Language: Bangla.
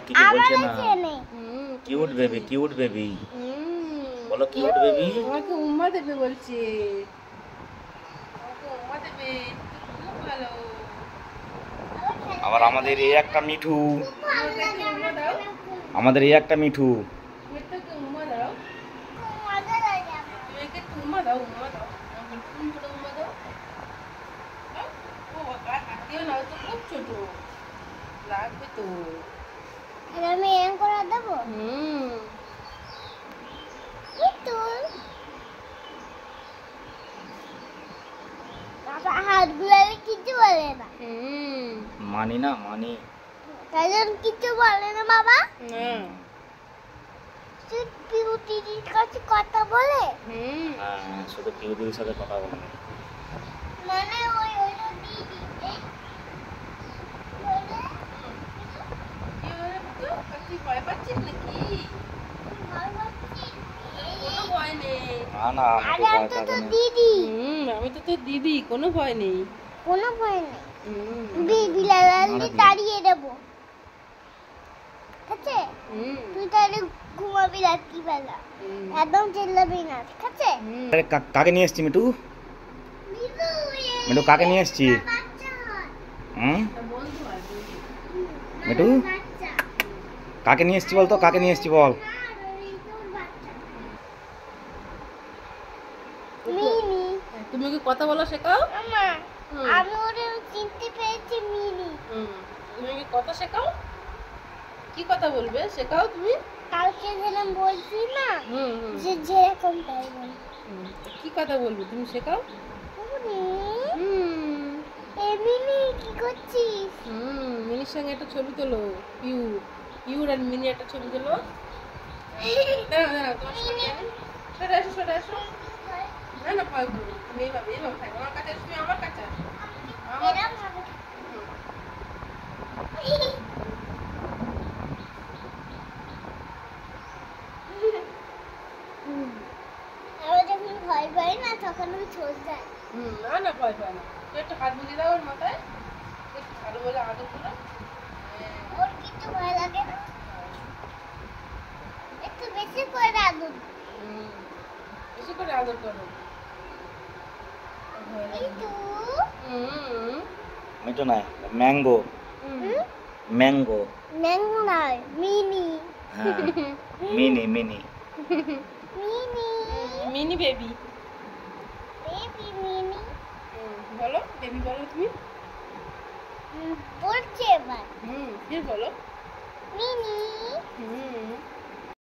কি বলছে না? কিউট বেবি, কিউট বেবি, বলো কিউট বেবি। আমাকে উম্মা দেবে বলছে, আমাকে উম্মা দেবে, খুব ভালো। আবার আমাদের এই একটা মিঠু, উম্মা দাও, আমাদের এই একটা মিঠু। মিঠুকে উম্মা দাও, তুমি একে উম্মা দাও, উম্মা দাও, তুমি ছোট উম্মা দাও। ও বাবা, হাতিও নাও তো, খুব ছোট লাগবে তো। আমি এম করে দেব। বাবা হাত গুলালে কিছু বলে না। মানি না, মানি। তাই জন্য কিছু বলে না বাবা। শুধু পিউটির কাছে কথা বলে। হ্যাঁ, শুধু কিউটির সাথে কথা বলে। মানে ওই দিদি তুই ভয় পাচ্ছিস নাকি? কোনো ভয় নেই। না, আমাকে ভয় তো পাবে না। দিদি আমি তো তোর দিদি, কোনো ভয় নেই। কোনো ভয় নেই। দিদি লালালি দাঁড়িয়ে দেবো, ঠিক আছে? তুই তাহলে ঘুমাবি রাত্রিবেলা, একদম চিল্লাবি না, ঠিক আছে? আরে কাকে নিয়ে এসছি মিঠু? মিঠু কাকে নিয়ে এসছি? মিঠু কাকে নিয়ে এসছি বলতো, কাকে নিয়ে এসছি বল? মিনি। তুমি ওকে কথা বলা শেখাও। আমি ওরে চিনতে পেরেছি, মিনি। তুমি ওকে কথা শেখাও। কি কথা বলবে শেখাও তুমি? কালকে যেরকম বলছি না, যে যেরকম তাই বল। কি কথা বলবে তুমি শেখাও। মিনি কি করছিস? মিনির সঙ্গে একটা ছবি তোলো। পিউর আর মিনি একটা ছবি তোলো। দাঁড়াও তোমার সঙ্গে সরে আসো, সরে আসো। না না পারবো, তুমি এইভাবে থাকো আমার কাছে। তুমি আমার কাছে আসো। আমার যখন ভয় পাই না, তখন আমি ছোট যাই। না ভয় পায় না। তুই একটা হাত বুলিয়ে দাও ওর মাথায়, একটু ভালো বলে আদর করো। ওর কিছু ভয় লাগে না, একটু বেশি করে আদর। বেশি করে আদর করো। মিঠু মিঠু না, ম্যাঙ্গো, ম্যাঙ্গো। ম্যাঙ্গো নয়, মিনি। হ্যাঁ, mini mini mini mini baby. Baby mini বলো বেবি, বলো তুমি। বলছে এবার। ফির বলো।